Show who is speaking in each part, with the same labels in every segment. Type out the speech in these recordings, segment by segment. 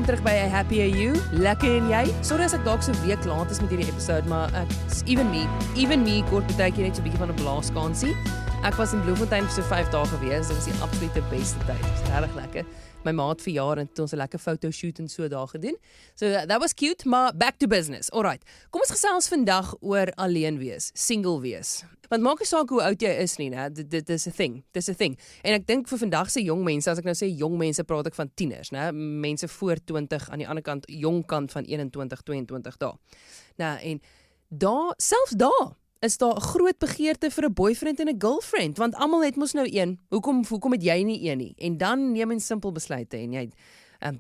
Speaker 1: Welkom terug by A Happier You. Lekker en jy? Sorry as ek dalk so 'n week laat is met hierdie episode, maar even me kort partytjie net so 'n bietjie van 'n blaaskansie. Ek was in Bloemfontein vir so 5 dae gewees. Dit was die absolute beste tyd. Dit was regtig lekker. My ma het verjaar en toe ons 'n lekker fotoshoot en so daar gedoen. So that was cute, maar back to business. Alright. Kom ons gesels vandag oor alleen wees, single wees. Want maak nie saak hoe oud jy is nie, né? Dit is 'n thing. Dis 'n thing. En ek dink vir vandag se jong mense, as ek nou sê jong mense, praat ek van tieners, né? Mense voor 20 aan die ander kant, jong kant van 21, 22 dae. Nou en selfs daar is daar 'n groot begeerte vir 'n boyfriend en 'n girlfriend, want almal het mos nou een. Hoekom het jy nie een nie? En dan neem jy simpel besluite en jy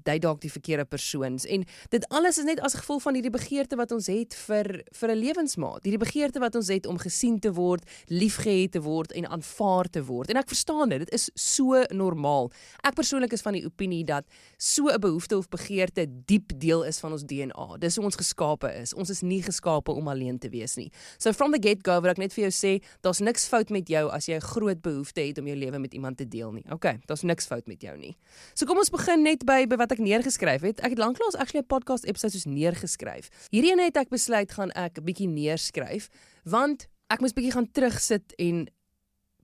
Speaker 1: date dalk die verkeerde persoons. En dit alles is net as gevolg van hierdie begeerte wat ons het vir 'n lewensmaat. Hierdie begeerte wat ons het om gesien te word, liefgehet te word en aanvaar te word. En ek verstaan dit is so normaal. Ek persoonlik is van die opinie dat so 'n behoefte of begeerte diep deel is van ons DNA. Dis hoe ons geskape is. Ons is nie geskape om alleen te wees nie. So from the get-go wil ek net vir jou sê, daar's niks fout met jou as jy 'n groot behoefte het om jou lewe met iemand te deel nie. Okay, daar's niks fout met jou nie. So kom ons begin net by wat ek neergeskryf het. Ek het lanklaas actually 'n podcast episode soos neergeskryf. Hierdie ene het ek besluit gaan ek 'n bietjie neerskryf, want ek moes bietjie gaan terugsit en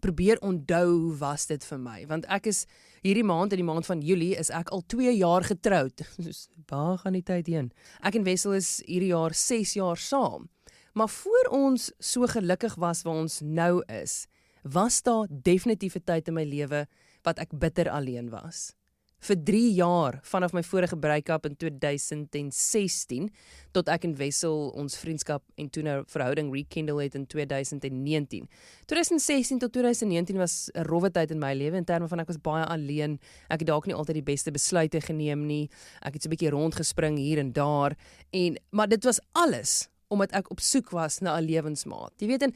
Speaker 1: probeer onthou hoe was dit vir my. Want ek is hierdie maand, in die maand van Julie, is ek al 2 jaar getroud. Dus waar gaan die tyd heen? Ek en Wessel is hierdie jaar 6 jaar saam. Maar voor ons so gelukkig was waar ons nou is, was daar definitief 'n tyd in my lewe wat ek bitter alleen was. Vir 3 jaar, vanaf my vorige break-up in 2016, tot ek en Wessel ons vriendskap en toe nou verhouding rekindle het in 2019. 2016 tot 2019 was 'n rowwe tyd in my lewe, in terme van ek was baie alleen, ek het dalk nie altyd die beste besluite geneem nie, ek het so 'n bietjie rondgespring hier en daar, maar dit was alles, omdat ek op soek was na 'n lewensmaat. Jy weet, en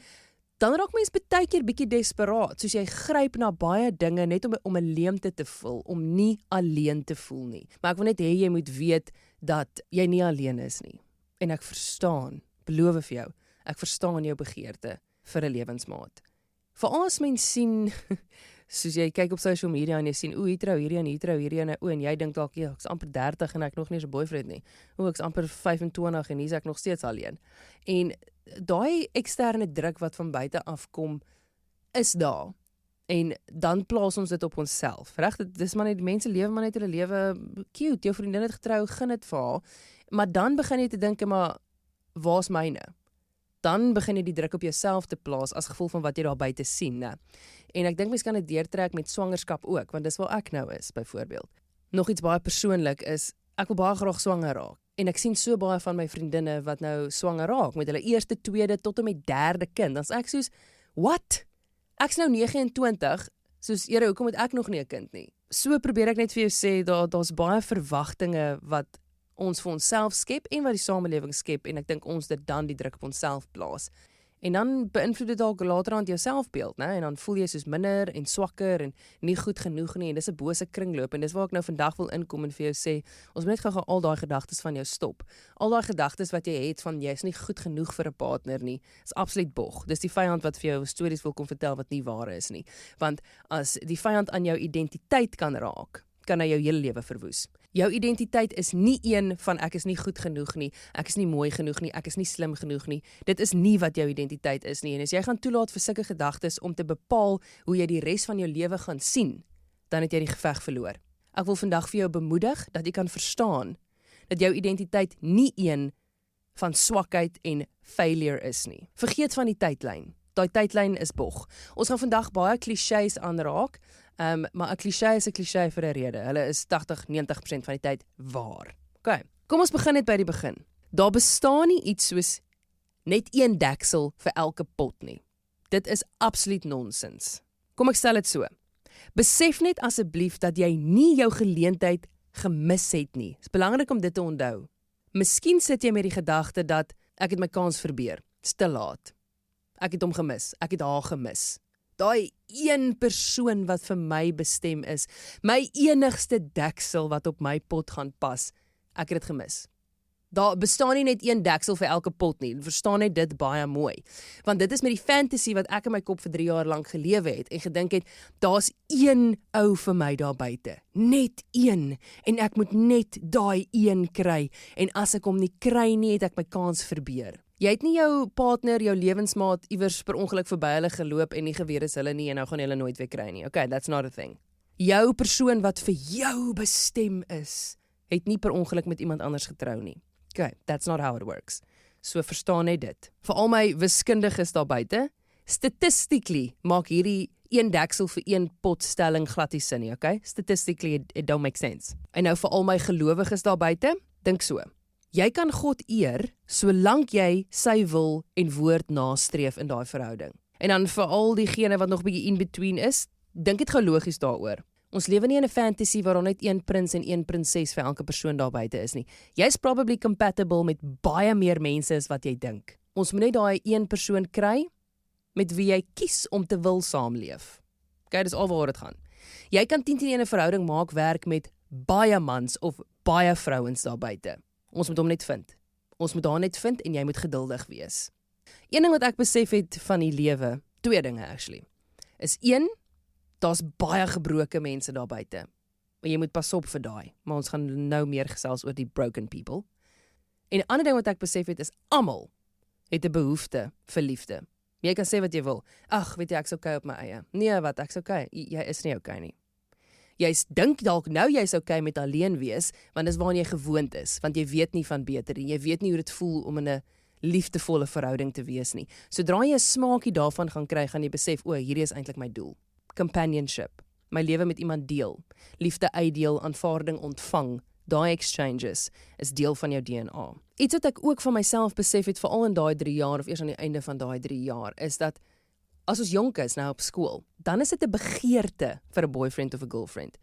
Speaker 1: dan raak mens baie keer bietjie desperaat, soos jy gryp na baie dinge net om 'n leemte te vul, om nie alleen te voel nie. Maar ek wil net hê jy moet weet dat jy nie alleen is nie. En ek verstaan, beloof vir jou, ek verstaan jou begeerte vir 'n lewensmaat. Veral as mens sien, soos jy kyk op social media en jy sien, hier trou hierdie en jy dink dalk, ja, ek's amper 30 en ek nog nie eens 'n boyfriend nie. Ek's amper 25 en hier's ek nog steeds alleen. En daai eksterne druk wat van buite afkom, is daar. En dan plaas ons dit op onsself. Reg, dis maar net die mense lewe maar net hulle lewe cute. Jou vriendin het getrou, gun dit vir haar. Maar dan begin jy te dink, maar waar's myne? Dan begin jy die druk op jouself te plaas as gevolg van wat jy daar buite sien, né? En ek dink mens kan dit deurtrek met swangerskap ook, want dis waar ek nou is, byvoorbeeld. Nog iets baie persoonlik is, ek wil baie graag swanger raak. En ek sien so baie van my vriendinne wat nou swanger raak, met hulle eerste, tweede, tot en met 3de kind. Dan is ek soos, what? Ek's nou 29, soos, Here, hoekom het ek nog nie 'n kind nie? So probeer ek net vir jou sê, daar's baie verwagtinge wat ons vir onsself skep en wat die samelewing skep, en ek dink ons dit dan die druk op onsself plaas. En dan beïnvloed dit dalk later aan jou selfbeeld, né? En dan voel jy soos minder en swakker en nie goed genoeg nie, en dis 'n bose kringloop, en dis waar ek nou vandag wil inkom en vir jou sê, ons moet net gou al daai gedagtes van jou stop. Al daai gedagtes wat jy het van jy's nie goed genoeg vir 'n partner nie, is absoluut bog. Dis die vyand wat vir jou stories wil kom vertel wat nie waar is nie. Want as die vyand aan jou identiteit kan raak, kan hy jou hele lewe verwoes. Jou identiteit is nie een van ek is nie goed genoeg nie, ek is nie mooi genoeg nie, ek is nie slim genoeg nie. Dit is nie wat jou identiteit is nie. En as jy gaan toelaat vir sulke gedagtes om te bepaal hoe jy die res van jou lewe gaan sien, dan het jy die geveg verloor. Ek wil vandag vir jou bemoedig dat jy kan verstaan dat jou identiteit nie een van swakheid en failure is nie. Vergeet van die tydlyn. Daai tydlyn is bog. Ons gaan vandag baie klisjées aanraak, maar 'n klisjé is 'n klisjé vir 'n rede. Hulle is 80-90% van die tyd waar. Okay, kom ons begin net by die begin. Daar bestaan nie iets soos net een deksel vir elke pot nie. Dit is absoluut nonsens. Kom ek stel dit so. Besef net asseblief dat jy nie jou geleentheid gemis het nie. Dit is belangrik om dit te onthou. Miskien sit jy met die gedagte dat ek het my kans verbeur. Dis te laat. Ek het hom gemis. Ek het haar gemis. Daai een persoon wat vir my bestem is, my enigste deksel wat op my pot gaan pas, ek het dit gemis. Daar bestaan nie net een deksel vir elke pot nie. Verstaan net dit baie mooi. Want dit is met die fantasy wat ek in my kop vir 3 jaar lank gelewe het en gedink het, daar's een ou vir my daar buite. Net een. En ek moet net daai een kry. En as ek hom nie kry nie, het ek my kans verbeur. Jy het nie jou partner, jou lewensmaat iewers per ongeluk verby hulle geloop en nie geweet is hulle nie en nou gaan hulle nooit weer kry nie. Okay, that's not a thing. Jou persoon wat vir jou bestem is, het nie per ongeluk met iemand anders getrou nie. Okay, that's not how it works. So verstaan net dit. Vir al my wiskundiges daar buite, statistically maak hierdie een deksel vir een pot stelling glad nie sin nie, okay? Statistically it don't make sense. En nou vir al my gelowiges daar buite, dink so. Jy kan God eer solank jy sy wil en woord nastreef in daai verhouding. En dan vir al diegene wat nog bietjie in between is, dink dit gou logies daaroor. Ons lewe nie in 'n fantasy waar daar net een prins en een prinses vir elke persoon daar buite is nie. Jy's probably compatible met baie meer mense as wat jy dink. Ons moet net daai een persoon kry met wie jy kies om te wil saamleef. Okay, dis alwaar dit gaan. Jy kan 10-10 'n verhouding maak werk met baie mans of baie vrouens daar buite. Ons moet hom net vind. Ons moet haar net vind en jy moet geduldig wees. Een ding wat ek besef het van die lewe, 2 dinge actually, is 1, daar's baie gebroke mense daar buite. En jy moet pas op vir daai, maar ons gaan nou meer gesels oor die broken people. En 'n ander ding wat ek besef het is, almal het 'n behoefte vir liefde. Jy kan sê wat jy wil. Ag, weet jy, ek's okay op my eie. Nee, wat, ek's okay. Jy is nie okay nie. Jy dink dalk nou jy's okay met alleen wees, want dis waarna jy gewoond is, want jy weet nie van beter nie. Jy weet nie hoe dit voel om in 'n liefdevolle verhouding te wees nie. Sodra jy 'n smaakie daarvan gaan kry, gaan jy besef, o, hierdie is eintlik my doel. Companionship, my lewe met iemand deel, liefde uitdeel, aanvaarding ontvang, daai exchanges is deel van jou DNA. Iets wat ek ook van myself besef het, veral in daai 3 jaar of eers aan die einde van daai 3 jaar, is dat as ons jonk is nou op skool, dan is dit 'n begeerte vir 'n boyfriend of 'n girlfriend.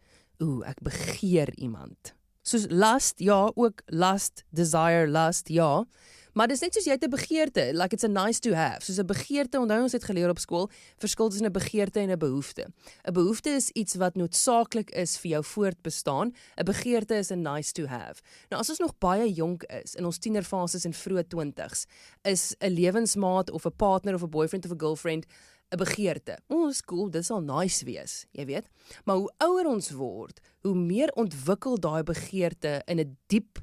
Speaker 1: Ek begeer iemand. Soos lust, ja, ook lust, desire, lust, ja. Maar dis net soos jy het 'n begeerte, like it's a nice to have. Soos 'n begeerte, onthou ons het geleer op skool, verskil tussen 'n begeerte en 'n behoefte. 'n Behoefte is iets wat noodsaaklik is vir jou voortbestaan. 'n Begeerte is 'n nice to have. Nou as ons nog baie jonk is, in ons tienerfases en vroeë 20's, is 'n lewensmaat of 'n partner of 'n boyfriend of 'n girlfriend 'n begeerte. Dis cool, dit sal nice wees, jy weet. Maar hoe ouer ons word, hoe meer ontwikkel daai begeerte in 'n diep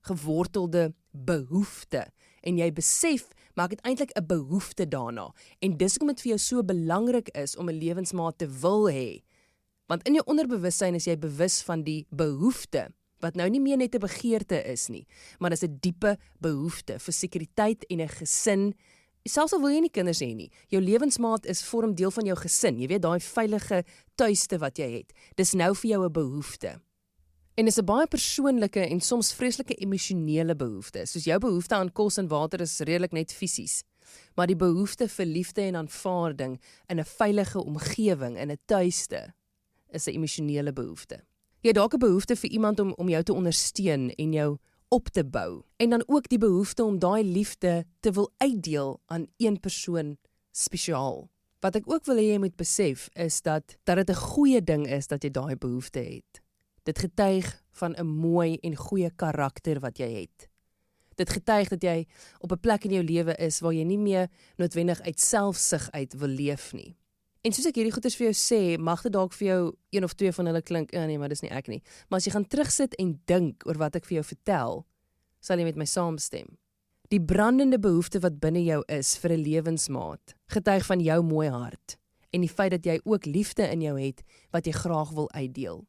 Speaker 1: gewortelde behoefte. En jy besef, maar ek het eintlik 'n behoefte daarna. En dis hoekom dit vir jou so belangrik is om 'n lewensmaat te wil hê. Want in jou onderbewussyn is jy bewus van die behoefte, wat nou nie meer net 'n begeerte is nie, maar dis 'n diepe behoefte vir sekuriteit en 'n gesin. Selfs al wil jy nie kinders hê nie, jou lewensmaat vorm deel van jou gesin. Jy weet, daai veilige tuiste wat jy het. Dis nou vir jou 'n behoefte. En dis 'n baie persoonlike en soms vreeslike emosionele behoefte. Soos jou behoefte aan kos en water is redelik net fisies. Maar die behoefte vir liefde en aanvaarding in 'n veilige omgewing, in 'n tuiste, is 'n emosionele behoefte. Jy het dalk 'n behoefte vir iemand om jou te ondersteun en jou op te bou. En dan ook die behoefte om daai liefde te wil uitdeel aan een persoon spesiaal. Wat ek ook wil hê jy moet besef is dat dit 'n goeie ding is dat jy daai behoefte het. Dit getuig van 'n mooi en goeie karakter wat jy het. Dit getuig dat jy op 'n plek in jou lewe is waar jy nie meer noodwendig uit selfsug uit wil leef nie. En soos ek hierdie goeders vir jou sê, mag dit dalk vir jou 1 of 2 van hulle klink, nee, maar dis nie ek nie. Maar as jy gaan terugsit en dink oor wat ek vir jou vertel, sal jy met my saamstem. Die brandende behoefte wat binne jou is vir 'n lewensmaat, getuig van jou mooi hart en die feit dat jy ook liefde in jou het wat jy graag wil uitdeel.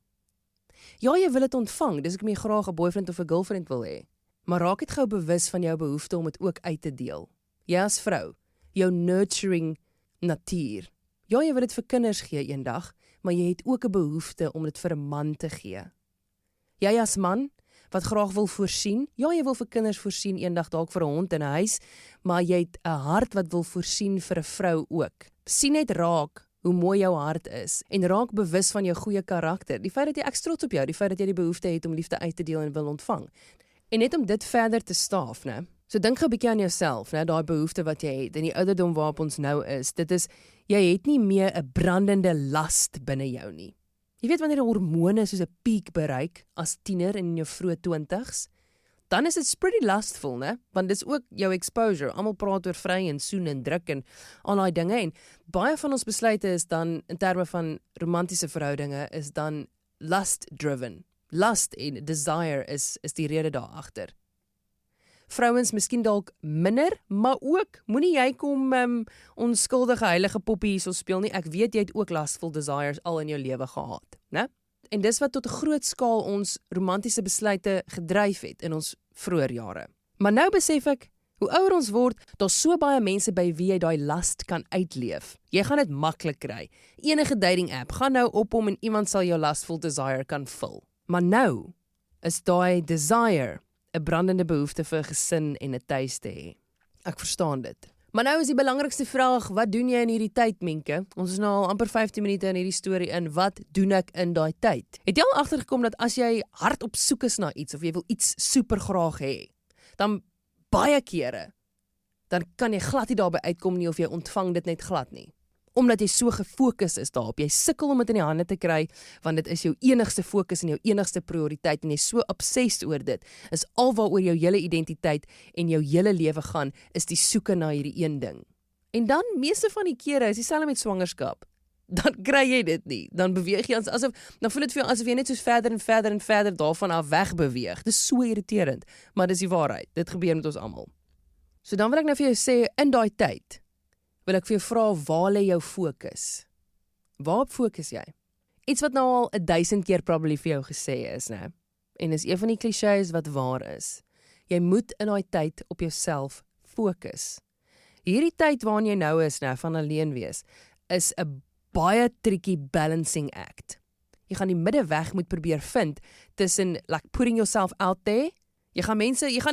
Speaker 1: Ja, jy wil dit ontvang, dis hoekom jy graag 'n boyfriend of 'n girlfriend wil hê. Maar raak dit gou bewus van jou behoefte om dit ook uit te deel. Jy as vrou, jou nurturing natuur. Ja, jy wil dit vir kinders gee eendag, maar jy het ook 'n behoefte om dit vir 'n man te gee. Jy as man, wat graag wil voorsien, ja, jy wil vir kinders voorsien eendag, dalk vir 'n hond in 'n huis, maar jy het 'n hart wat wil voorsien vir 'n vrou ook. Sien net raak hoe mooi jou hart is, en raak bewus van jou goeie karakter, die feit dat jy ek's trots op jou, die feit dat jy die behoefte het om liefde uit te deel en wil ontvang. En net om dit verder te staaf, né? So dink gou 'n bietjie aan jouself, né, daai behoefte wat jy het, en die ouderdom waarop ons nou is, dit is, jy het nie meer 'n brandende last binne jou nie. Jy weet wanneer die hormone soos 'n piek bereik, as tiener en in jou vroeë 20's, dan is dit pretty lustful, né? Want dis ook jou exposure. Almal praat oor vry en soen en druk en al daai dinge en baie van ons besluite is dan in terme van romantiese verhoudinge is dan lust driven. Lust en desire is die rede daar agter. Vrouens miskien dalk minder, maar ook moenie jy kom onskuldige heilige poppie hierso speel nie. Ek weet jy het ook lustful desires al in jou lewe gehad, né? En dis wat tot 'n groot skaal ons romantiese besluite gedryf het in ons vroeë jare. Maar nou besef ek, hoe ouer ons word, daar's so baie mense by wie jy daai lust kan uitleef. Jy gaan dit maklik kry. Enige dating app, gaan nou op hom en iemand sal jou lustful desire kan vul. Maar nou is daai desire 'n brandende behoefte vir 'n gesin en 'n tuis te hê. Ek verstaan dit. Maar nou is die belangrikste vraag, wat doen jy in hierdie tyd, Menke? Ons is nou al amper 15 minute in hierdie storie in, wat doen ek in daai tyd? Het jy al agtergekom dat as jy hard op soek is na iets, of jy wil iets super graag hê, dan baie kere, dan kan jy glad nie daarby uitkom nie, of jy ontvang dit net glad nie. Omdat jy so gefokus is daarop, jy sukkel om dit in die hande te kry, want dit is jou enigste fokus en jou enigste prioriteit, en jy is so obsessed oor dit, is alwaaroor jou hele identiteit en jou hele lewe gaan, is die soeke na hierdie een ding. En dan, meeste van die kere, is dieselfde met swangerskap, dan kry jy dit nie, dan beweeg jy, dan voel dit vir jou asof jy net soos verder en verder en verder daarvan af wegbeweeg, dit is so irriterend, maar dis die waarheid, dit gebeur met ons almal. So dan wil ek nou vir jou sê, in daai tyd, wil ek vir jou vra, waar lê jou fokus? Waarop fokus jy? Iets wat nou al 1000 keer probably vir jou gesê is, né? En is een van die clichés wat waar is. Jy moet in daai tyd op jouself fokus. Hierdie tyd waarin jy nou is, né, van alleen wees, is 'n baie tricky balancing act. Jy gaan die middeweg moet probeer vind tussen like putting yourself out there. Jy gaan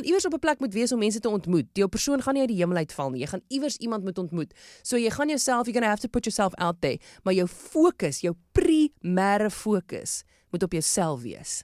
Speaker 1: iewers op 'n plek moet wees om mense te ontmoet. Jou persoon gaan nie uit die hemel uitval nie. Jy gaan iewers iemand moet ontmoet. So you're gonna have to put yourself out there. Maar jou fokus, jou primêre fokus, moet op jouself wees.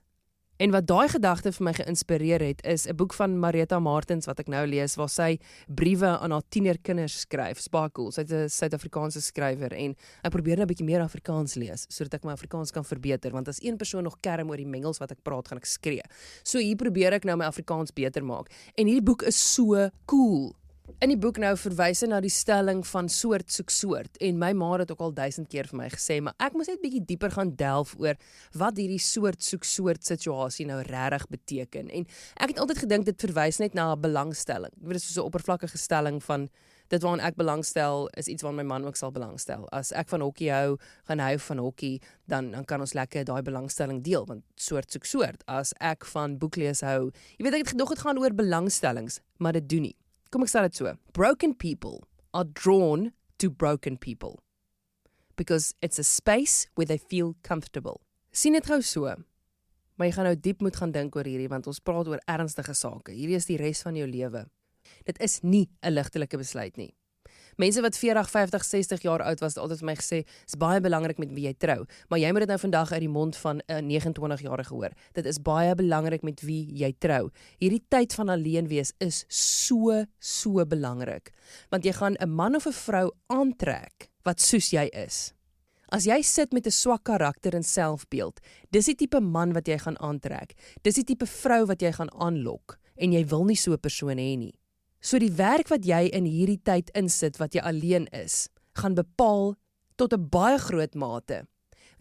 Speaker 1: En wat daai gedagte vir my geïnspireer het, is 'n boek van Marita Martens wat ek nou lees, waar sy briewe aan haar tienerkinders skryf. Dis baie cool. Sy's 'n Suid-Afrikaanse skrywer en ek probeer nou 'n bietjie meer Afrikaans lees, sodat ek my Afrikaans kan verbeter, want as een persoon nog kerm oor die mengels wat ek praat, gaan ek skree. So hier probeer ek nou my Afrikaans beter maak. En hierdie boek is so cool. In die boek nou verwys hy na die stelling van soort soek soort, en my ma het ook al 1000 keer vir my gesê, maar ek moes net bietjie dieper gaan delf oor wat hierdie soort soek soort situasie nou regtig beteken. En ek het altyd gedink dit verwys net na 'n belangstelling. Dit is so 'n oppervlakkige stelling van dit waaraan ek belangstel is iets waaraan my man ook sal belangstel. As ek van hokkie hou, gaan hy van hokkie, dan kan ons lekker daai belangstelling deel, want soort soek soort. As ek van boeklees hou, jy weet ek het gedog het gaan oor belangstellings, maar dit doen nie. Kom ek stel dit so. Broken people are drawn to broken people because it's a space where they feel comfortable. Sien dit gou so. Maar jy gaan nou diep moet gaan dink oor hierdie, want ons praat oor ernstige sake. Hierdie is die res van jou lewe. Dit is nie 'n ligtelike besluit nie. Mense wat 40, 50, 60 jaar oud was, het altyd vir my gesê, is baie belangrik met wie jy trou. Maar jy moet dit nou vandag uit die mond van 'n 29-jarige hoor. Dit is baie belangrik met wie jy trou. Hierdie tyd van alleen wees is so belangrik. Want jy gaan 'n man of 'n vrou aantrek wat soos jy is. As jy sit met 'n swak karakter en selfbeeld, dis die tipe man wat jy gaan aantrek. Dis die tipe vrou wat jy gaan aanlok. En jy wil nie so 'n persoon hê nie. So die werk wat jy in hierdie tyd insit, wat jy alleen is, gaan bepaal tot 'n baie groot mate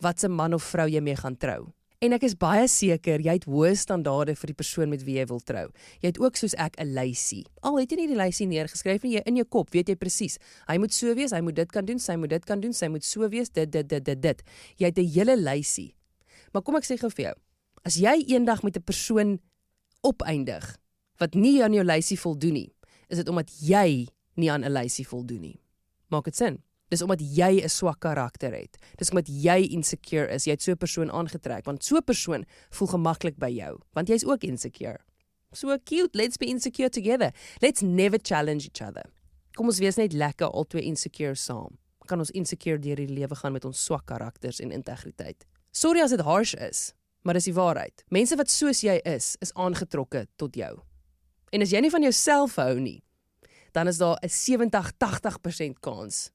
Speaker 1: wat 'n man of vrou jy mee gaan trou. En ek is baie seker, jy het hoë standaarde vir die persoon met wie jy wil trou. Jy het ook soos ek 'n lysie. Al het jy nie die lysie neergeskryf nie, in jou kop weet jy presies. Hy moet so wees, hy moet dit kan doen, sy moet dit kan doen, sy moet so wees, dit. Jy het 'n hele lysie. Maar kom ek sê gou vir jou, as jy eendag met 'n persoon opeindig, wat nie aan jou lysie voldoen nie, is dit omdat jy nie aan 'n lysie voldoen nie. Maak dit sin? Dis omdat jy 'n swak karakter het. Dis omdat jy insecure is. Jy het so 'n persoon aangetrek, want so 'n persoon voel gemaklik by jou, want jy's ook insecure. So cute, let's be insecure together. Let's never challenge each other. Kom ons wees net lekker albei insecure saam. Kan ons insecure deur die lewe gaan met ons swak karakters en integriteit. Sorry as dit harsh is, maar dis die waarheid. Mense wat soos jy is aangetrokke tot jou. En as jy nie van jouself hou nie, dan is daar 'n 70-80% kans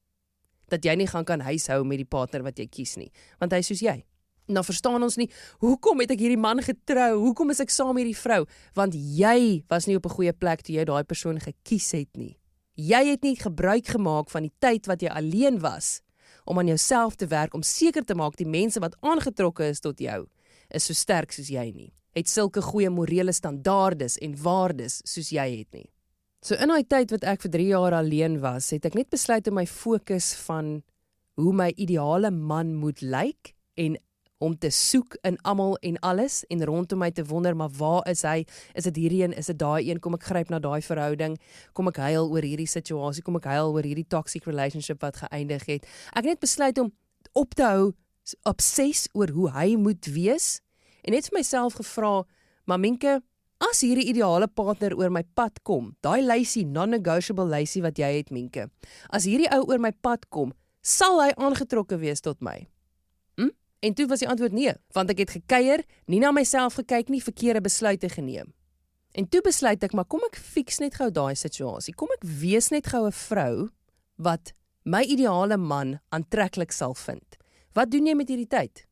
Speaker 1: dat jy nie gaan kan huishou met die partner wat jy kies nie, want hy is soos jy. Dan verstaan ons nie, hoekom het ek hierdie man getrou? Hoekom is ek saam met hierdie vrou? Want jy was nie op 'n goeie plek toe jy daai persoon gekies het nie. Jy het nie gebruik gemaak van die tyd wat jy alleen was, om aan jouself te werk, om seker te maak die mense wat aangetrokke is tot jou, is so sterk soos jy nie. Het sulke goeie morele standaardes en waardes soos jy het nie. So in daai tyd wat ek vir 3 jaar alleen was, het ek net besluit om my fokus van hoe my ideale man moet lyk en om te soek in almal en alles en rondom my te wonder, maar waar is hy? Is dit hierdie een? Is dit daai een? Kom ek gryp na daai verhouding? Kom ek huil oor hierdie situasie? Kom ek huil oor hierdie toxic relationship wat geëindig het? Ek het net besluit om op te hou, obses oor hoe hy moet wees en net vir myself gevra, maar Minke, as hierdie ideale partner oor my pad kom, daai lysie, non-negotiable lysie wat jy het, Minke, as hierdie ou oor my pad kom, sal hy aangetrokke wees tot my? En toe was die antwoord nee, want ek het gekuier, nie na myself gekyk nie, verkeerde besluite geneem. En toe besluit ek, maar kom ek fix net gou daai situasie, kom ek wees net gou 'n vrou, wat my ideale man aantreklik sal vind. Wat doen jy met hierdie tyd?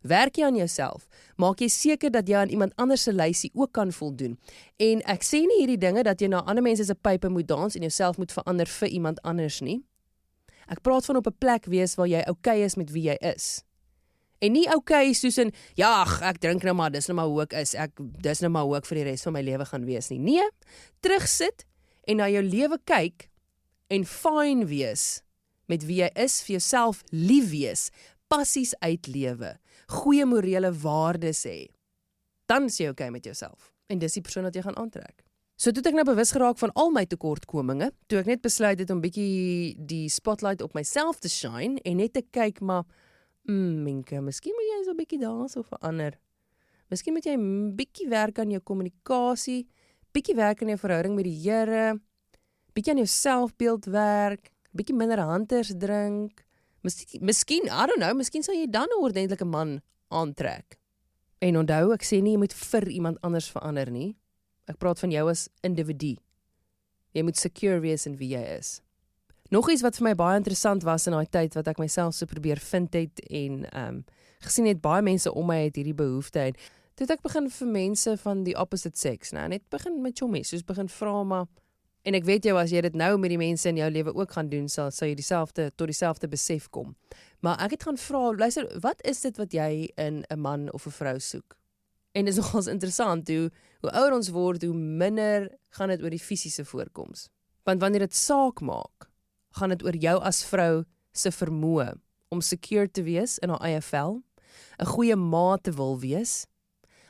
Speaker 1: Werk jy aan jouself? Maak jy seker dat jy aan iemand anders se lysie ook kan voldoen? En ek sê nie hierdie dinge dat jy na ander mense se pype moet dans en jouself moet verander vir iemand anders nie. Ek praat van op 'n plek wees waar jy okay is met wie jy is. En nie okay soos in, ja, ek drink nou maar, dis nou maar hoe ek is, dis nou maar hoe ek vir die res van my lewe gaan wees nie. Nee, terugsit en na jou lewe kyk en fyn wees met wie jy is, vir jouself lief wees, passies uitlewe, goeie morele waardes hê. Dan is jy okay met jouself. En dis die persoon wat jy gaan aantrek. So toe het ek nou bewus geraak van al my tekortkominge, toe ek net besluit het om bietjie die spotlight op myself te shine en net te kyk, maar Minke, miskien moet jy so 'n bietjie daarso verander. Miskien moet jy 'n bietjie werk aan jou kommunikasie, bietjie werk aan jou verhouding met die Here, bietjie aan jou selfbeeld werk, bietjie minder Hunters drink. Miskien, I don't know, miskien sal jy dan 'n ordentlike man aantrek. En onthou, ek sê nie jy moet vir iemand anders verander nie. Ek praat van jou as individu. Jy moet secure wees in wie jy is. Nog iets wat vir my baie interessant was in daai tyd wat ek myself so probeer vind het en gesien het baie mense om my het hierdie behoefte en toe het ek begin vir mense van die opposite sex, net begin met chommies, soos begin vra maar en ek weet jou as jy dit nou met die mense in jou lewe ook gaan doen, sal jy tot dieselfde besef kom. Maar ek het gaan vra, luister, wat is dit wat jy in 'n man of 'n vrou soek? En dit is nogals interessant, hoe ouer ons word, hoe minder gaan dit oor die fisiese voorkoms. Want wanneer dit saak maak, gaan dit oor jou as vrou se vermoë om secure te wees in haar eie vel, 'n goeie ma te wil wees,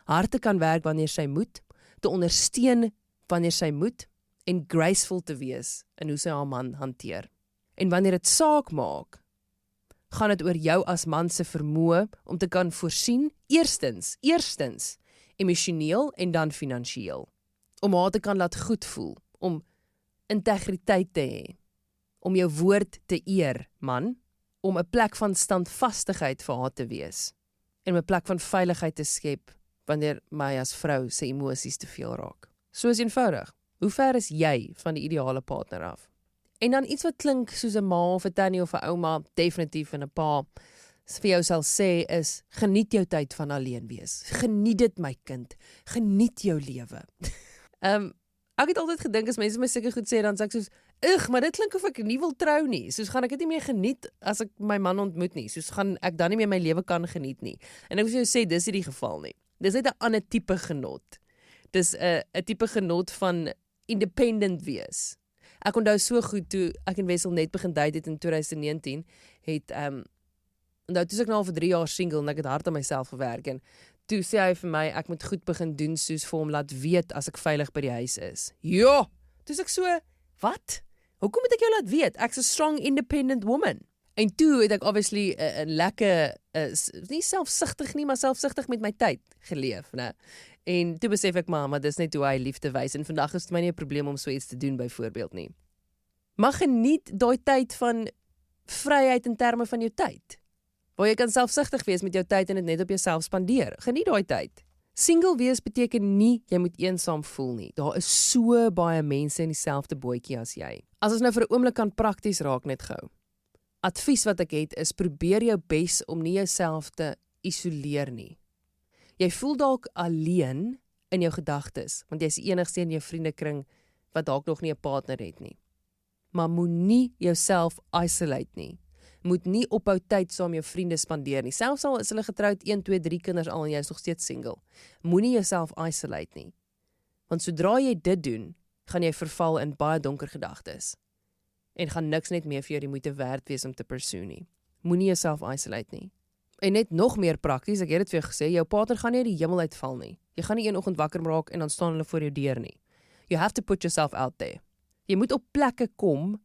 Speaker 1: hard te kan werk wanneer sy moet, te ondersteun wanneer sy moet, en graceful te wees in hoe sy haar man hanteer. En wanneer dit saak maak, gaan dit oor jou as man se vermoë om te kan voorsien, eerstens, emosioneel en dan finansiëel. Om haar te kan laat goed voel, om integriteit te hê, om jou woord te eer, man, om 'n plek van standvastigheid vir haar te wees, en 'n plek van veiligheid te skep, wanneer my as vrou se emosies te veel raak. So is eenvoudig. Hoe ver is jy van die ideale partner af? En dan iets wat klink soos 'n ma of 'n tannie of 'n ouma, definitief en 'n pa, vir jou sal sê is, geniet jou tyd van alleen wees. Geniet dit, my kind. Geniet jou lewe. Ek het altyd gedink, as mense my sulke goed sê, dan sê ek soos, maar dit klink of ek nie wil trou nie. Soos gaan ek dit nie meer geniet as ek my man ontmoet nie. Soos gaan ek dan nie meer my lewe kan geniet nie. En ek wil jou sê, dis nie die geval nie. Dis net 'n ander tipe genot. Dis 'n tipe genot van independent wees. Ek onthou so goed toe ek en Wessel net begin date het in 2019, het onthou toe ek nou al vir 3 jaar single en ek het hard aan myself gewerk en toe sê hy vir my ek moet goed begin doen soos vir hom laat weet as ek veilig by die huis is. Ja, toe ek so, wat? Hoekom moet ek jou laat weet? Ek's 'n strong independent woman. En toe het ek obviously 'n lekker nie selfsugtig nie, maar selfsugtig met my tyd geleef, né? En toe besef ek maar dis net hoe hy liefde wys en vandag is dit my nie 'n probleem om so iets te doen byvoorbeeld nie. Maar geniet daai tyd van vryheid in terme van jou tyd. Waar jy kan selfsugtig wees met jou tyd en dit net op jouself spandeer. Geniet daai tyd. Single wees beteken nie jy moet eensaam voel nie. Daar is so baie mense in dieselfde bootjie as jy. As ons nou vir 'n oomblik kan prakties raak net gou. Advies wat ek het is probeer jou bes om nie jouself te isoleer nie. Jy voel dalk alleen in jou gedagtes, want jy is die enigste in jou vriendekring wat dalk nog nie 'n partner het nie. Maar moenie jouself isolate nie. Moet nie ophou tyd saam jou vriende spandeer nie. Selfs al is hulle getroud 1, 2, 3 kinders al en jy is nog steeds single. Moenie jouself isolate nie. Want sodra jy dit doen, gaan jy verval in baie donker gedagtes. En gaan niks net meer vir jou die moeite werd wees om te pursue nie. Moenie jouself isolate nie. En net nog meer prakties, ek het dit vir jou gesê, jou partner gaan nie uit die hemel uitval nie. Jy gaan nie een oggend wakker raak en dan staan hulle voor jou deur nie. You have to put yourself out there. Jy moet op plekke kom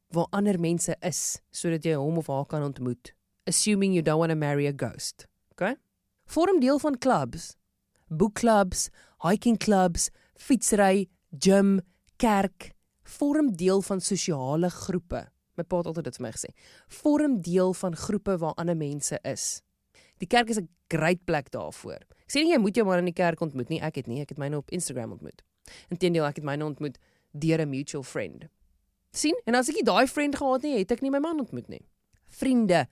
Speaker 1: waar ander mense is, sodat jy hom of haar kan ontmoet. Assuming you don't want to marry a ghost. Okay? Vorm deel van clubs. Boekclubs, hiking clubs, fietsry, gym, kerk. Vorm deel van sosiale groepe. My pa het altyd dit vir my gesê. Vorm deel van groepe waar ander mense is. Die kerk is 'n great plek daarvoor. Ek sê nie jy moet jou maar in die kerk ontmoet nie, ek het myne op Instagram ontmoet. Inteendeel, ek het myne ontmoet deur 'n mutual friend. Sien? En as ek nie daai friend gehad nie, het ek nie my man ontmoet nie. Vriende,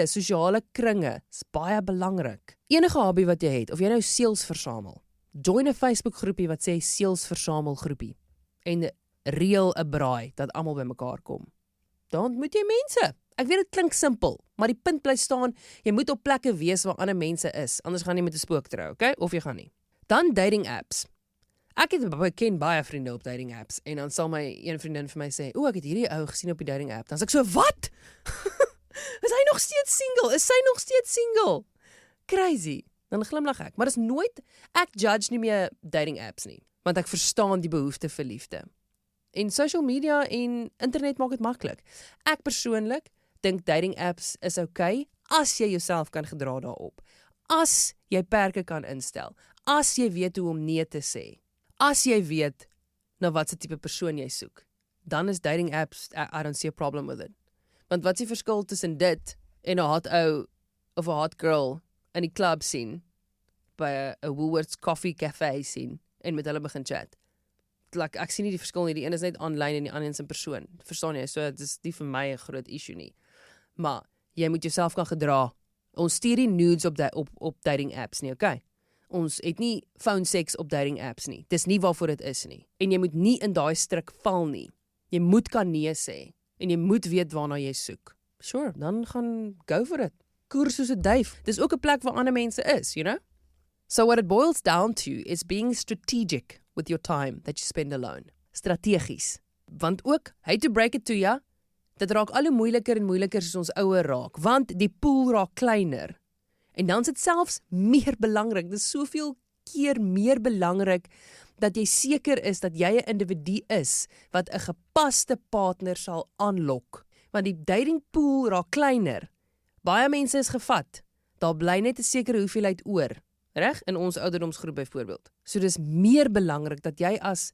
Speaker 1: sosiale kringe, is baie belangrik. Enige hobby wat jy het, of jy nou seels versamel, join 'n Facebook groepie wat sê seels versamel groepie. En reël 'n braai dat almal bymekaar kom. Dan ontmoet jy mense. Ek weet dit klink simpel, maar die punt bly staan, jy moet op plekke wees waar ander mense is, anders gaan jy met 'n spook trou, okay? Of jy gaan nie. Dan dating apps. Ek ken baie vriende op dating apps, en dan sal my een vriendin vir my sê, ek het hierdie ou gesien op die dating app. Dan sê ek so, wat? Is hy nog steeds single? Is sy nog steeds single? Crazy. Dan glimlag ek. Maar dis nooit, ek judge nie meer dating apps nie, want ek verstaan die behoefte vir liefde. En social media en internet maak dit maklik. Ek persoonlik dink dating apps is okay as jy jouself kan gedra daarop. As jy perke kan instel. As jy weet hoe om nee te sê. As jy weet na watse tipe persoon jy soek. Dan is dating apps, I don't see a problem with it. Want wat is die verskil tussen dit en 'n hot ou of 'n hot girl in die club sien, by 'n Woolworths Coffee Cafe sien en met hulle begin chat? Like, ek sien nie die verskil nie, die een is net online en die ander is in persoon. Verstaan jy? So dit is nie vir my 'n groot issue nie. Maar jy moet jouself kan gedra. Ons stuur nie nudes op dating apps nie, okay? Ons het nie phone sex op dating apps nie. Dis nie waarvoor dit is nie. En jy moet nie in daai stryk val nie. Jy moet kan nee sê en jy moet weet waarna jy soek. Sure, dan gaan go for it. Koer soos 'n duif. Dis ook 'n plek waar ander mense is, you know? So what it boils down to is being strategic with your time that you spend alone. Strategies. Want ook, hate to break it to ya, dit raak al hoe moeiliker en moeiliker soos ons ouer raak, want die pool raak kleiner. En dan is dit selfs meer belangrik, dit is soveel keer meer belangrik, dat jy seker is dat jy 'n individu is, wat 'n gepaste partner sal aanlok. Want die dating pool raak kleiner. Baie mense is gevat, daar bly net 'n sekere hoeveelheid oor. Reg? In ons ouderdomsgroep byvoorbeeld. So dis meer belangrik dat jy as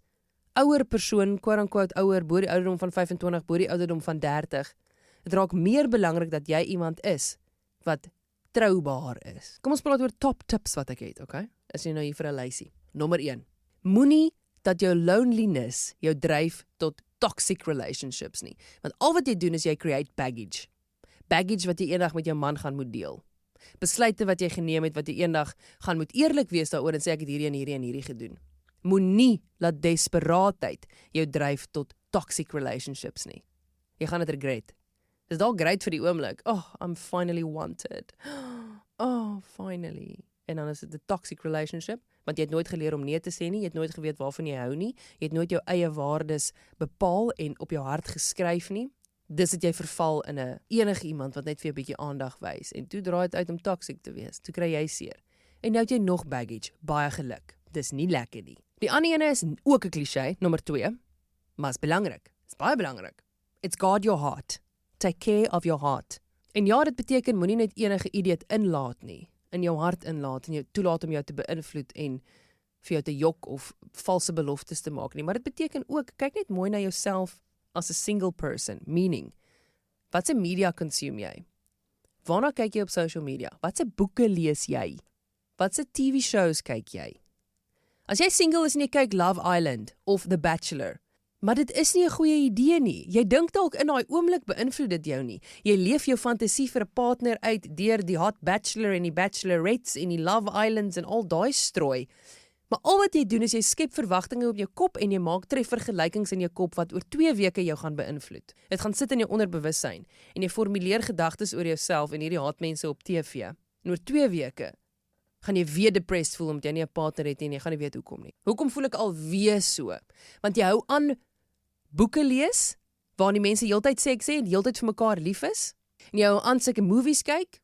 Speaker 1: ouer persoon, quote-unquote ouer, bo die ouderdom van 25, bo die ouderdom van 30, het raak meer belangrik dat jy iemand is wat troubaar is. Kom ons praat oor top tips wat ek het, okay? Is jy nou hier vir 'n lysie. Nommer 1. Moenie dat jou loneliness jou dryf tot toxic relationships nie. Want al wat jy doen is jy create baggage. Baggage wat jy eendag met jou man gaan moet deel. Besluite wat jy geneem het, wat jy eendag gaan moet eerlik wees daaroor en sê ek het hierdie en hierdie en hierdie gedoen. Moenie laat desperaatheid jou dryf tot toxic relationships nie. Jy gaan dit regret. Dis dalk great vir die oomblik. Oh, I'm finally wanted. Oh, finally. En dan is dit 'n toxic relationship, want jy het nooit geleer om nee te sê nie, jy het nooit geweet waarvan jy hou nie, jy het nooit jou eie waardes bepaal en op jou hart geskryf nie. Dis het jy verval in 'n enige iemand wat net vir 'n bietjie aandag wys en toe draai dit uit om toxic te wees. Toe kry jy seer. En nou het jy nog baggage, baie geluk. Dis nie lekker nie. Die ander ene is ook 'n cliché, nommer 2, maar is belangrik. Is baie belangrik. It's guard your heart. Take care of your heart. En ja, dit beteken moenie net enige idiot inlaat nie, in jou hart inlaat en jou toelaat om jou te beïnvloed en vir jou te jok of valse beloftes te maak nie, maar dit beteken ook, kyk net mooi na jouself as a single person, meaning, watse media consume jy? Waarna kyk jy op social media? Watse boeke lees jy? Watse TV shows kyk jy? As jy single is en jy kyk Love Island of The Bachelor, Maar dit is nie 'n goeie idee nie. Jy dink dalk in daai oomblik beïnvloed dit jou nie. Jy leef jou fantasie vir 'n partner uit deur die Hot Bachelor en die Bachelorettes en die Love Islands en al daai strooi. Maar al wat jy doen is jy skep verwagtinge op jou kop en jy maak trefvergelykings in jou kop wat oor 2 weke jou gaan beïnvloed. Dit gaan sit in jou onderbewussyn en jy formuleer gedagtes oor jouself en hierdie haatmense op TV. En oor 2 weke gaan jy weer depressed voel omdat jy nie 'n partner het nie en jy gaan nie weet hoekom nie. Hoekom voel ek alweer so? Want jy hou aan boeke lees waar die mense heeltyd seks hê en heeltyd vir mekaar lief is. En jy hou aan sulke movies kyk.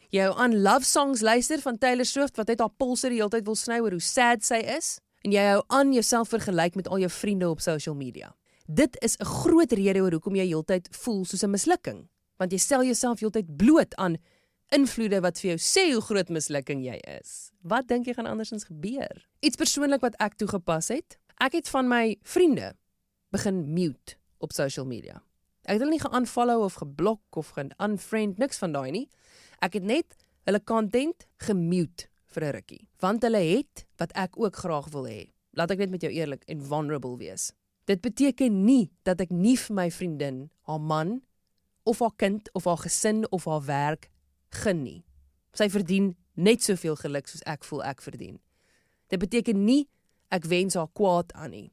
Speaker 1: Jy hou aan love songs luister van Taylor Swift wat net haar polse die hele tyd wil sny oor hoe sad sy is. En jy hou aan jouself vergelyk met al jou vriende op social media. Dit is 'n groot rede oor hoekom jy heeltyd voel soos 'n mislukking. Want jy stel jouself heeltyd bloot aan invloede wat vir jou sê hoe groot mislukking jy is. Wat dink jy gaan andersins gebeur? Iets persoonlik wat ek toegepas het. Ek het van my vriende begin mute op social media. Ek het hulle nie ge-unfollow of geblok of ge-unfriend, niks van daai nie. Ek het net hulle content gemute vir 'n rukkie, want hulle het wat ek ook graag wil hê. Laat ek net met jou eerlik en vulnerable wees. Dit beteken nie dat ek nie vir my vriendin, haar man, of haar kind, of haar gesin, of haar werk gun nie. Sy verdien net soveel geluk soos ek voel ek verdien. Dit beteken nie ek wens haar kwaad aan nie,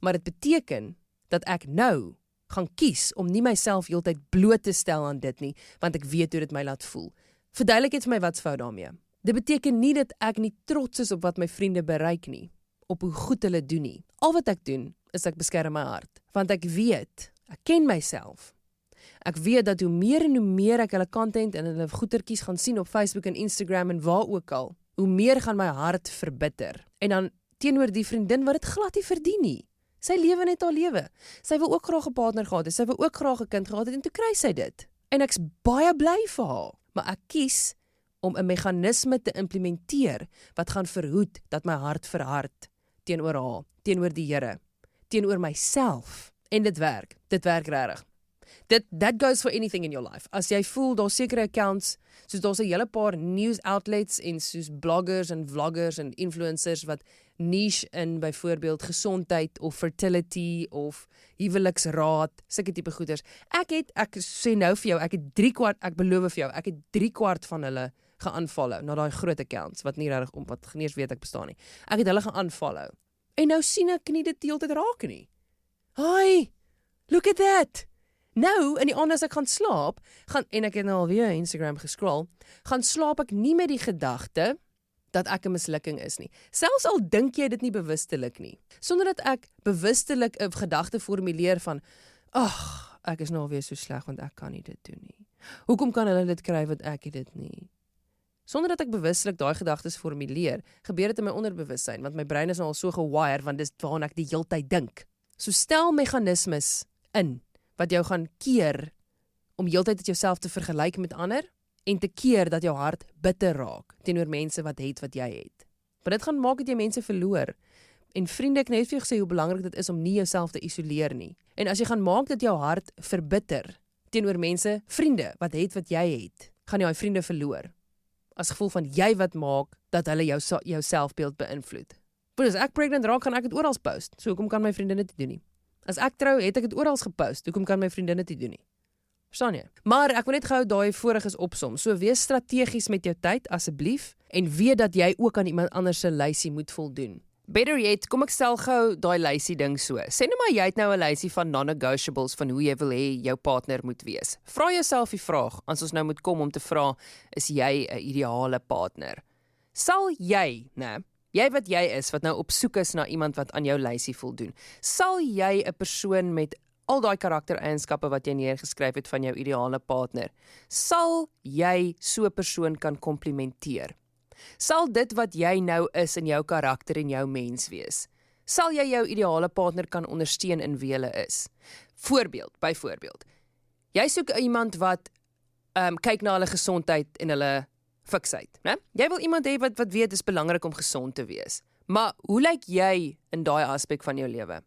Speaker 1: maar dit beteken dat ek nou gaan kies om nie myself heeltyd bloot te stel aan dit nie, want ek weet hoe dit my laat voel. Verduidelik net vir my wat's fout daarmee. Dit beteken nie dat ek nie trots is op wat my vriende bereik nie, op hoe goed hulle doen nie. Al wat ek doen, is ek beskerm my hart, want ek weet, ek ken myself. Ek weet dat hoe meer en hoe meer ek hulle content en hulle goetertjies gaan sien op Facebook en Instagram en waar ook al, hoe meer gaan my hart verbitter. En dan teenoor die vriendin wat dit glad nie verdien nie. Sy lewe net haar lewe. Sy wil ook graag 'n partner gehad het, sy wil ook graag 'n kind gehad het en toe kry sy dit. En ek's baie bly vir haar, maar ek kies om 'n meganisme te implementeer wat gaan verhoed dat my hart verhard teenoor haar, teenoor die Here, teenoor myself. En dit werk regtig. That goes for anything in your life. As jy voel daar sekere accounts, soos daar's 'n hele paar news outlets en soos bloggers en vloggers en influencers wat niche in byvoorbeeld gesondheid of fertility of huweliksraad, sulke tipe goeders. Ek sê nou vir jou, ek het 3/4, ek beloof vir jou, ek het 3/4 van hulle ge-unfollow, na daai groot accounts wat nie regtig wat geen eens weet ek bestaan nie. Ek het hulle ge-unfollow. En nou sien ek nie dit heeltyd raak nie. Hi, look at that. Nou, in die aand as ek gaan slaap, en ek het nou alweer Instagram gescroll, gaan slaap ek nie met die gedagte dat ek 'n mislukking is nie. Selfs al dink jy dit nie bewustelik nie. Sonder dat ek bewustelik 'n gedagte formuleer van, ag, ek is nou alweer so sleg want ek kan nie dit doen nie. Hoekom kan hulle dit kry wat ek dit nie? Sonder dat ek bewustelik daai gedagtes formuleer, gebeur dit in my onderbewussyn, want my brein is nou al so gewire, want dis waarna ek die heeltyd dink. So stel meganismes in, wat jou gaan keer om heeltyd met jouself te vergelyk met ander en te keer dat jou hart bitter raak teenoor mense wat het wat jy het. Want dit gaan maak dat jy mense verloor. En vriende, ek het net vir jou gesê hoe belangrik dit is om nie jouself te isoleer nie. En as jy gaan maak dat jou hart verbitter teenoor mense, vriende wat het wat jy het, gaan jy daai vriende verloor. As gevolg van jy wat maak dat hulle jou selfbeeld beïnvloed. Want as ek pregnant raak, gaan ek dit oral post. So hoekom kan my vriendinne dit doen nie? As ek trou, het ek dit oral gepost. Hoekom kan my vriendinne dit doen nie? Verstaan jy? Maar ek wil net gou daai voriges opsom. So wees strategies met jou tyd asseblief en weet dat jy ook aan iemand anders se lysie moet voldoen. Better yet, kom ek stel gou daai lysie ding so. Sê nou maar jy het nou 'n lysie van non-negotiables van hoe jy wil hê jou partner moet wees. Vra jouself die vraag, as ons nou moet kom om te vra, is jy 'n ideale partner? Sal jy, jy wat jy is, wat nou op soek is na iemand wat aan jou lysie voldoen, sal jy 'n persoon met al daai karaktereienskappe wat jy neergeskryf het van jou ideale partner, sal jy so 'n persoon kan komplimenteer? Sal dit wat jy nou is in jou karakter en jou mens wees, sal jy jou ideale partner kan ondersteun in wie hulle is? Byvoorbeeld, jy soek iemand wat kyk na hulle gesondheid en hulle fiksheid, né? Jy wil iemand hê wat weet dis belangrik om gesond te wees. Maar hoe lyk jy in daai aspek van jou lewe?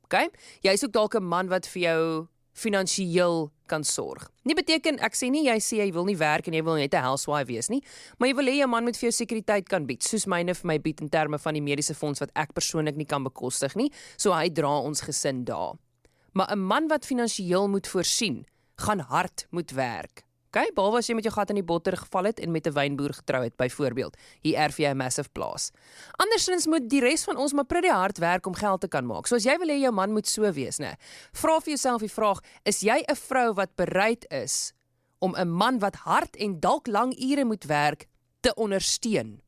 Speaker 1: Okay? Jy soek dalk 'n man wat vir jou finansiëel kan sorg. Nie beteken, ek sê nie jy sê jy wil nie werk en jy wil net 'n housewife wees nie, maar jy wil hê jou man moet vir jou sekuriteit kan bied, soos myne vir my bied in terme van die mediese fonds wat ek persoonlik nie kan bekostig nie, so hy dra ons gesin daar. Maar 'n man wat finansiëel moet voorsien, gaan hard moet werk. Okay, behalwe as jy met jou gat in die botter geval het en met 'n wynboer getrou het byvoorbeeld. Hier erf jy 'n massive plaas. Andersins moet die res van ons maar pretty hard werk om geld te kan maak. So as jy wil hê jou man moet so wees, né? Vra vir jouself die vraag, is jy 'n vrou wat bereid is om 'n man wat hard en dalk lang ure moet werk te ondersteun?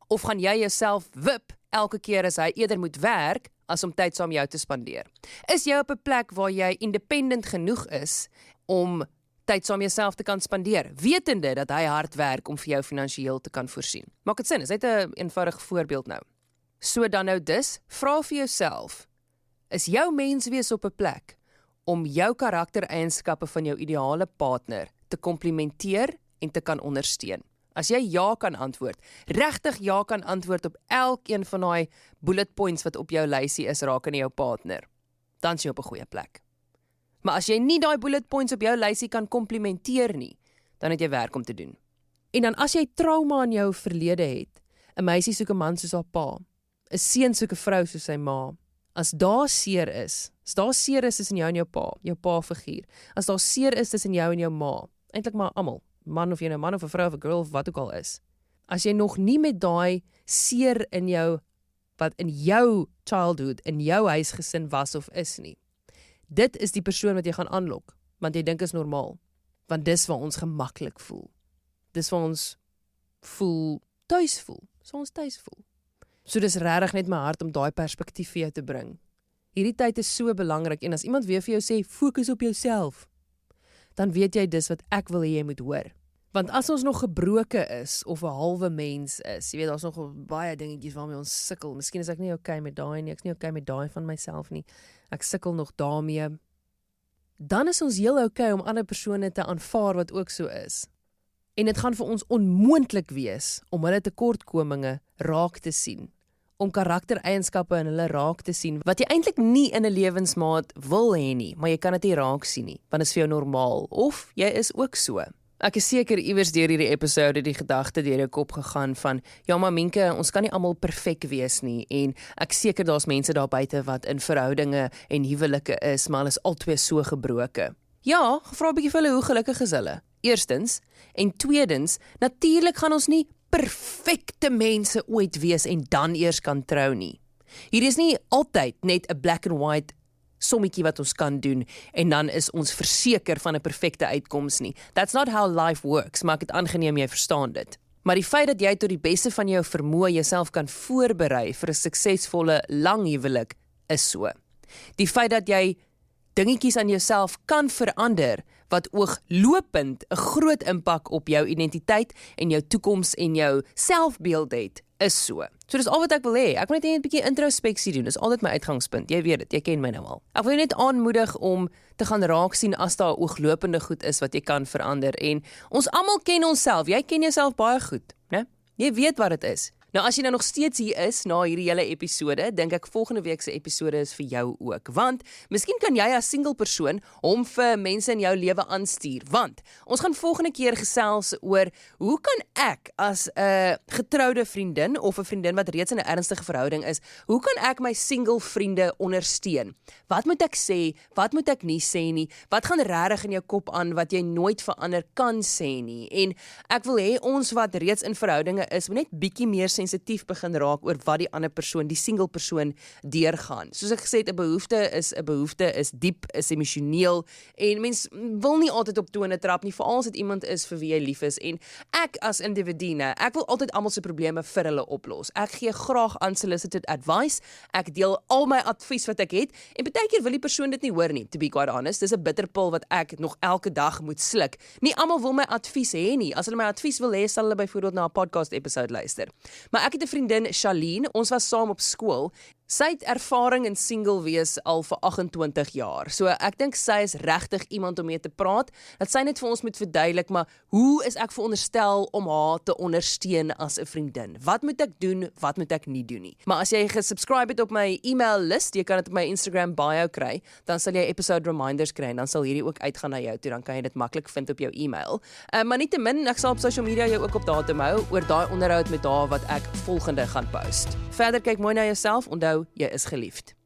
Speaker 1: Of gaan jy jouself wip elke keer as hy eerder moet werk as om tyd saam jou te spandeer? Is jy op 'n plek waar jy independent genoeg is om tyd saam jouself te kan spandeer, wetende dat hy hard werk om vir jou finansiëel te kan voorsien? Maak dit sin? Is dit 'n eenvoudige voorbeeld nou? So dan nou dis, vra vir jouself, is jou menswees op 'n plek om jou karaktereienskappe van jou ideale partner te komplimenteer en te kan ondersteun? As jy ja kan antwoord, regtig ja kan antwoord op elkeen van daai bullet points wat op jou lysie is rakende jou partner, dan is jy op 'n goeie plek. Maar as jy nie daai bullet points op jou lysie kan komplimenteer nie, dan het jy werk om te doen. En dan as jy trauma in jou verlede het, 'n meisie soek 'n man soos haar pa, 'n seun soek 'n vrou soos sy ma, as daar seer is tussen jou en jou pa figuur, as daar seer is tussen jou en jou ma, eintlik maar almal, man of jy 'n man of 'n vrou of 'n girl of wat ook al is, as jy nog nie met daai seer in jou, wat in jou childhood, in jou huisgesin was of is nie, dit is die persoon wat jy gaan aanlok, want jy dink is normaal, want dis waar ons gemaklik voel, dis waar ons tuis voel, so dis regtig net my hart om daai perspektief vir jou te bring. Hierdie tyd is so belangrik, en as iemand weer vir jou sê, fokus op jouself, dan weet jy dis wat ek wil hê jy moet hoor. Want as ons nog gebroke is, of 'n halwe mens is, jy weet, daar's nog baie dingetjies waarmee ons sukkel, miskien is ek nie okay met daai nie, ek is nie okay met daai van myself nie, ek sukkel nog daarmee, dan is ons heel okay om ander persone te aanvaar wat ook so is. En dit gaan vir ons onmoontlik wees om hulle tekortkominge raak te sien, om karaktereienskappe in hulle raak te sien, wat jy eintlik nie in 'n lewensmaat wil hê nie, maar jy kan dit nie raak sien nie, want dit is vir jou normaal, of jy is ook so. Ek is seker iewers deur hierdie episode die gedagte deur jou kop gegaan van, ja maar Mienke, ons kan nie almal perfek wees nie, en ek seker daar's mense daar buite wat in verhoudinge en huwelike is, maar hulle is albei so gebroke. Ja, vra 'n bietjie vir hulle hoe gelukkig is hulle. Eerstens, en tweedens, natuurlik gaan ons nie perfekte mense ooit wees en dan eers kan trou nie. Hier is nie altyd net 'n black and white sommetjie wat ons kan doen, en dan is ons verseker van 'n perfekte uitkoms nie. That's not how life works, maak dit aangeneem jy verstaan dit. Maar die feit dat jy tot die beste van jou vermoë jouself kan voorberei vir 'n suksesvolle lang huwelik is so. Die feit dat jy dingetjies aan jouself kan verander, wat ooglopend 'n groot impak op jou identiteit en jou toekoms en jou selfbeeld het, is so. So dis al wat ek wil hê. Ek wil net 'n bietjie introspeksie doen. Dis altyd my uitgangspunt. Jy weet dit, jy ken my nou al. Ek wil net aanmoedig om te gaan raak sien as daar ooglopende goed is wat jy kan verander. En ons almal ken onsself. Jy ken jouself baie goed, né? Jy weet wat dit is. Nou as jy nou nog steeds hier is na hierdie hele episode, dink ek volgende week se episode is vir jou ook, want miskien kan jy as single persoon hom vir mense in jou lewe aanstuur, want ons gaan volgende keer gesels oor hoe kan ek as 'n getroude vriendin of 'n vriendin wat reeds in 'n ernstige verhouding is, hoe kan ek my single vriende ondersteun? Wat moet ek sê? Wat moet ek nie sê nie? Wat gaan regtig in jou kop aan wat jy nooit vir ander kan sê nie? En ek wil hê ons wat reeds in verhoudinge is, moet net bietjie meer sensitief begin raak oor wat die ander persoon, die single persoon, deurgaan. Soos ek gesê het, 'n behoefte is diep, is emosioneel, en mens wil nie altyd op tone trap nie, veral as dit iemand is vir wie jy lief is, en ek as individu, ek wil altyd almal se probleme vir hulle oplos. Ek gee graag unsolicited advice, ek deel al my advies wat ek het, en baie keer wil die persoon dit nie hoor nie, to be quite honest, dis 'n bitterpil wat ek nog elke dag moet sluk. Nie almal wil my advies hê nie, as hulle my advies wil hê, sal hulle byvoorbeeld na 'n podcast episode luister. Maar ek het 'n vriendin, Charlene, ons was saam op skool, Sy het ervaring in single wees al vir 28 jaar. So ek dink sy is regtig iemand om mee te praat. Dat sy net vir ons moet verduidelik, maar hoe is ek veronderstel om haar te ondersteun as 'n vriendin? Wat moet ek doen? Wat moet ek nie doen nie? Maar as jy gesubscribe het op my e-mail list, jy kan dit op my Instagram bio kry, dan sal jy episode reminders kry en dan sal hierdie ook uitgaan na jou toe, dan kan jy dit maklik vind op jou e-mail. Maar nietemin, ek sal op social media jou ook op datum hou oor daai onderhoud met haar wat ek volgende gaan post. Verder kyk mooi na jouself, onthou, jy is geliefd.